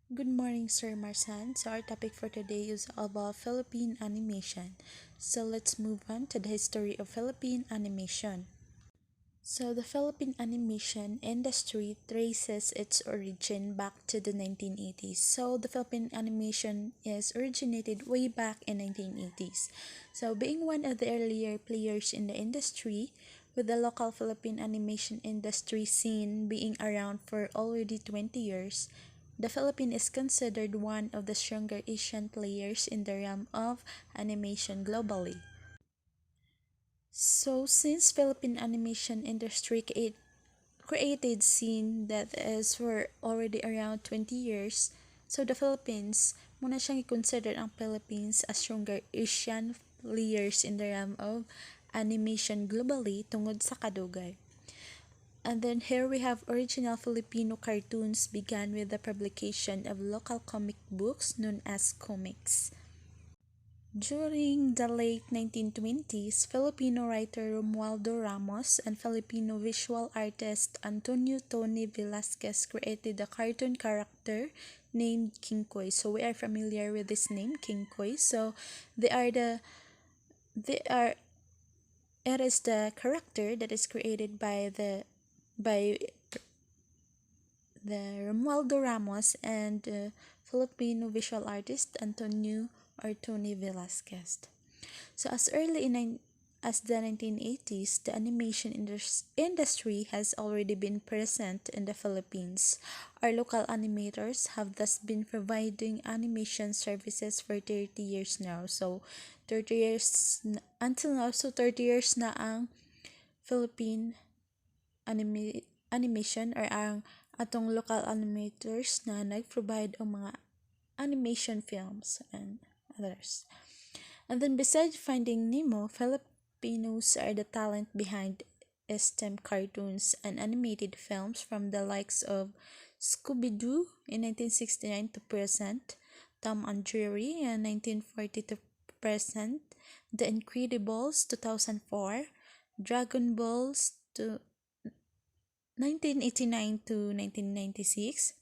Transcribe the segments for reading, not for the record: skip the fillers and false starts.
Good morning, Sir Marsan. So, our topic for today is about Philippine animation. So, let's move on to the history of Philippine animation. So, the Philippine animation industry traces its origin back to the 1980s. So, the Philippine animation is originated way back in 1980s. So, being one of the earlier players in the industry, with the local Philippine animation industry scene being around for already 20 years, the Philippines is considered one of the stronger Asian players in the realm of animation globally. So, since Philippine animation industry created scene that is for already around 20 years, so the Philippines, muna siyang i-consider ang Philippines as stronger Asian players in the realm of animation globally tungod sa kadugay. And then here we have original Filipino cartoons began with the publication of local comic books known as comics. During the late 1920s, Filipino writer Romualdo Ramos and Filipino visual artist Antonio Tony Velasquez created a cartoon character named King Koy. So we are familiar with this name, King Koy. So they are the they are it is the character that is created by the Romualdo Ramos and Filipino visual artist Antonio or Tony Velasquez. So as the 1980s, the animation industry has already been present in the Philippines. Our local animators have thus been providing animation services for 30 years now. So 30 years until now, so 30 years na ang Philippine animation or ang atong local animators na nag-provide o mga animation films and others. And then besides Finding Nemo, Filipinos are the talent behind STEM cartoons and animated films from the likes of Scooby-Doo in 1969 to present, Tom and Jerry in 1940 to present, The Incredibles 2004, Dragon Balls to 1989 to 1996,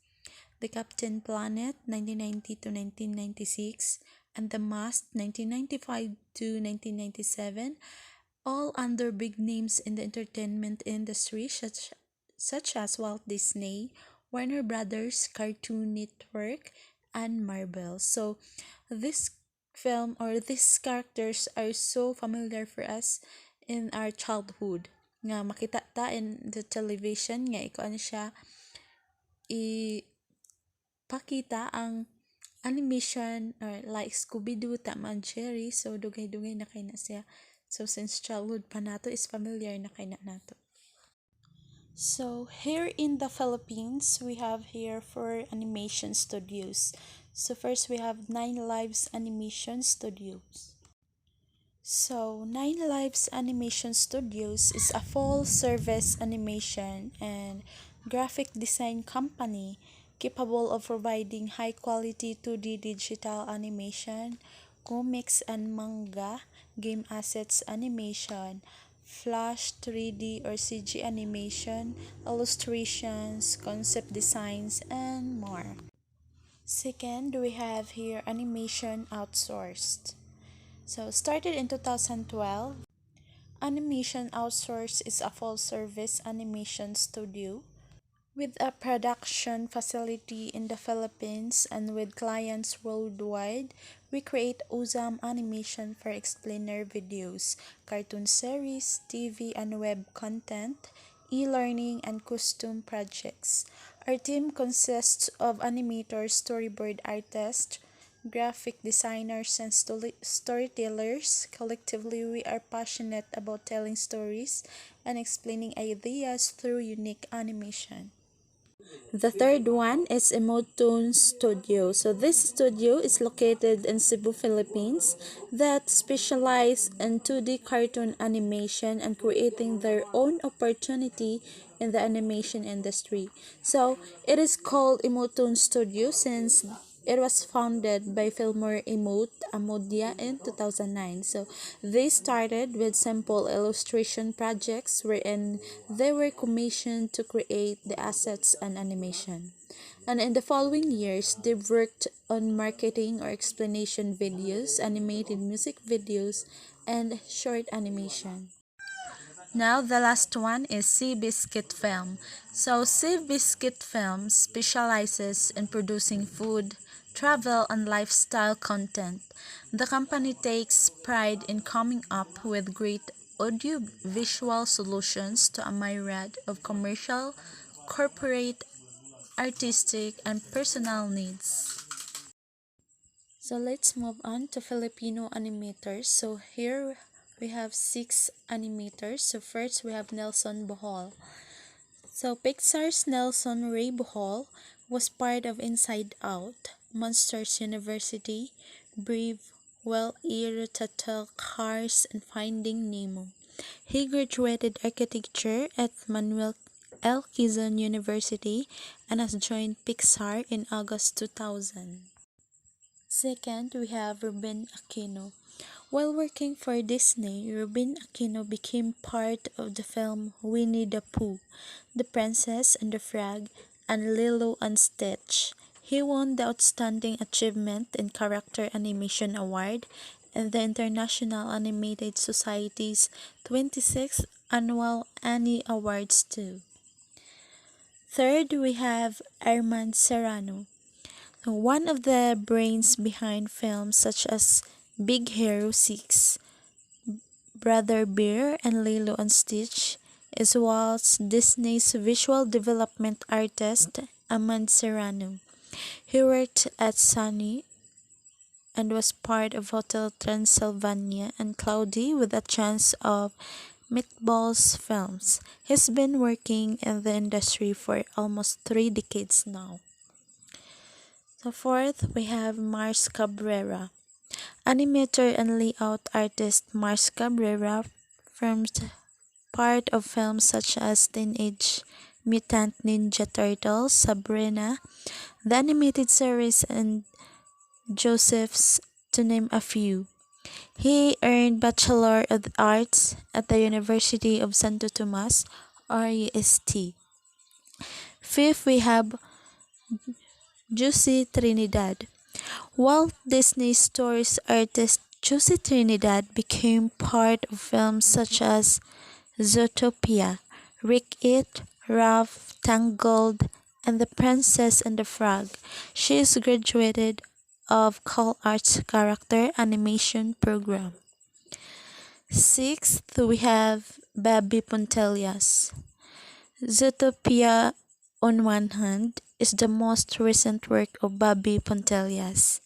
The Captain Planet 1990 to 1996, and The Mask 1995 to 1997, all under big names in the entertainment industry such as Walt Disney, Warner Brothers, Cartoon Network, and Marvel. So this film or these characters are so familiar for us in our childhood nga makita ta in the television nga ikuan siya ipakita ang animation or like Scooby-Doo, Tom and Jerry. So dugay-dugay na kay na siya. So since childhood pa nato is familiar na kay na nato. So here in the Philippines, we have here 4 animation studios. So first we have Nine Lives Animation Studios. So, Nine Lives Animation Studios is a full-service animation and graphic design company capable of providing high-quality 2D digital animation, comics and manga, game assets animation, Flash 3D or CG animation, illustrations, concept designs, and more. Second, we have here animation outsourced. So, started in 2012, Animation Outsource is a full-service animation studio with a production facility in the Philippines and with clients worldwide. We create awesome animation for explainer videos, cartoon series, TV and web content, e-learning, and costume projects. Our team consists of animators, storyboard artists, graphic designers, and storytellers. Collectively, we are passionate about telling stories and explaining ideas through unique animation. The third one is Emotone Studio. So this studio is located in Cebu, Philippines that specialize in 2D cartoon animation and creating their own opportunity in the animation industry. So it is called Emotone Studio since It was founded by Fillmore Amodia in 2009. So they started with simple illustration projects wherein they were commissioned to create the assets and animation. And in the following years, they've worked on marketing or explanation videos, animated music videos, and short animation. Now, the last one is Seabiscuit Film. So, Seabiscuit Film specializes in producing food, travel, and lifestyle content. The company takes pride in coming up with great audio-visual solutions to a myriad of commercial, corporate, artistic, and personal needs. So let's move on to Filipino animators. So here we have 6 animators. So first we have Nelson Bohol. So Pixar's Nelson Ray Bohol was part of Inside Out, Monsters University, Brave, Well-E, Ratatouille, Cars, and Finding Nemo. He graduated architecture at Manuel L. Quezon University and has joined Pixar in August 2000. Second, we have Ruben Aquino. While working for Disney, Ruben Aquino became part of the film Winnie the Pooh, The Princess and the Frog, and Lilo and Stitch. He won the Outstanding Achievement in Character Animation Award and the International Animated Society's 26th Annual Annie Awards too. Third, we have Armand Serrano. One of the brains behind films such as Big Hero 6, Brother Bear, and Lilo and Stitch is Walt Disney's visual development artist, Armand Serrano. He worked at Sony and was part of Hotel Transylvania and Cloudy with a Chance of Meatballs films. He's been working in the industry for almost 3 decades now. So fourth, we have Mars Cabrera. Animator and layout artist Mars Cabrera formed part of films such as Teenage Mutant Ninja Turtles, Sabrina, the animated series, and Joseph's, to name a few. He earned Bachelor of Arts at the University of Santo Tomas, or UST. Fifth, we have Juicy Trinidad. Walt Disney Stories artist Juicy Trinidad became part of films such as Zootopia, Wreck-It, Ralph, Tangled, and The Princess and the Frog. She is graduated of CalArts Character Animation Program. Sixth, we have Bobby Pontellas. Zootopia, on one hand, is the most recent work of Bobby Pontellas,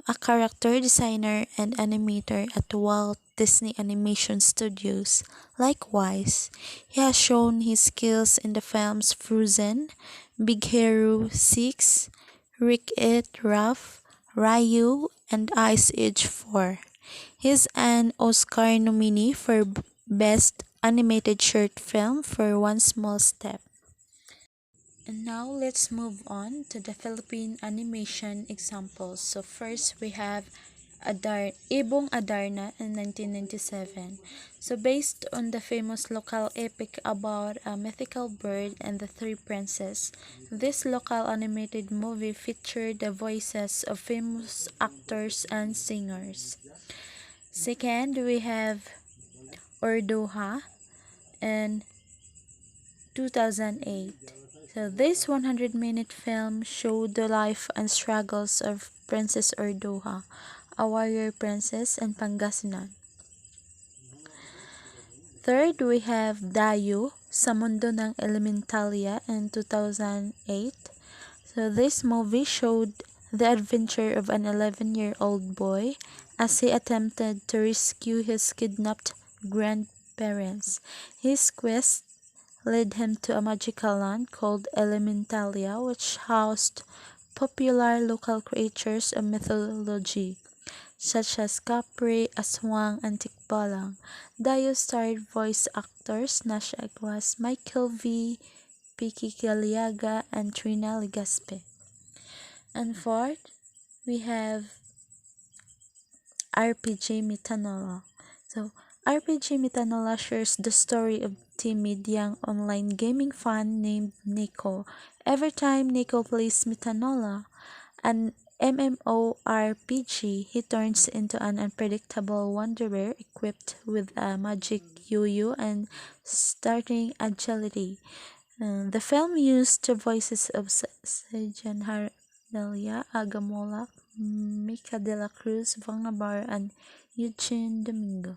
a character designer and animator at Walt Disney Animation Studios. Likewise, he has shown his skills in the films Frozen, Big Hero 6, Wreck-It Ralph, Ryu, and Ice Age 4. He's an Oscar nominee for Best Animated Short Film for One Small Step. And now let's move on to the Philippine animation examples. So first we have Ibong Adarna in 1997. So based on the famous local epic about a mythical bird and the three princes, this local animated movie featured the voices of famous actors and singers. Second, we have Ordoha in 2008. So this 100-minute film showed the life and struggles of Princess Ordoha, a warrior princess in Pangasinan. Third, we have Dayo, sa Mundo ng Elementalia in 2008. So this movie showed the adventure of an 11-year-old boy as he attempted to rescue his kidnapped grandparents. His quest led him to a magical land called Elementalia, which housed popular local creatures of mythology, such as Capri, Aswang, and Tikbalang. Dayo starred voice actors Nash Aguas, Michael V., Piki Galiaga, and Trina Legaspi. And fourth, we have RPG Metanola. So, RPG Metanola shares the story of timid young online gaming fan named Nico. Every time Nico plays Metanola, an MMORPG, he turns into an unpredictable wanderer equipped with a magic yo-yo and starting agility. The film used the voices of Sejan Harnelia, Agamola, Mika de la Cruz, Vangabar, and Eugene Domingo.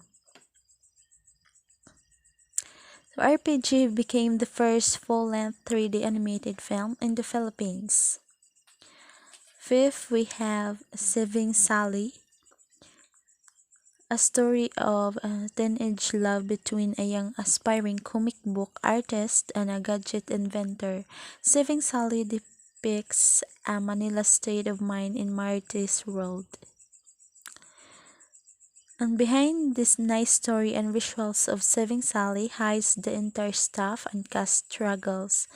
So RPG became the first full-length 3D animated film in the Philippines. Fifth, we have Saving Sally, a story of a teenage love between a young aspiring comic book artist and a gadget inventor. Saving Sally depicts a Manila state of mind in Marty's world. And behind this nice story and visuals of Saving Sally hides the entire staff and cast struggles.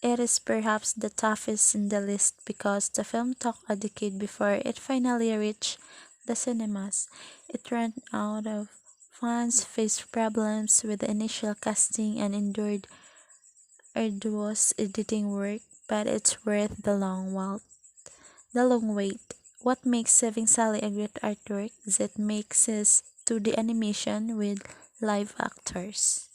It is perhaps the toughest in the list because the film took a decade before it finally reached the cinemas. It ran out of funds, faced problems with the initial casting, and endured arduous editing work, but it's worth the long wait. What makes Saving Sally a great artwork is it mixes 2D animation with live actors.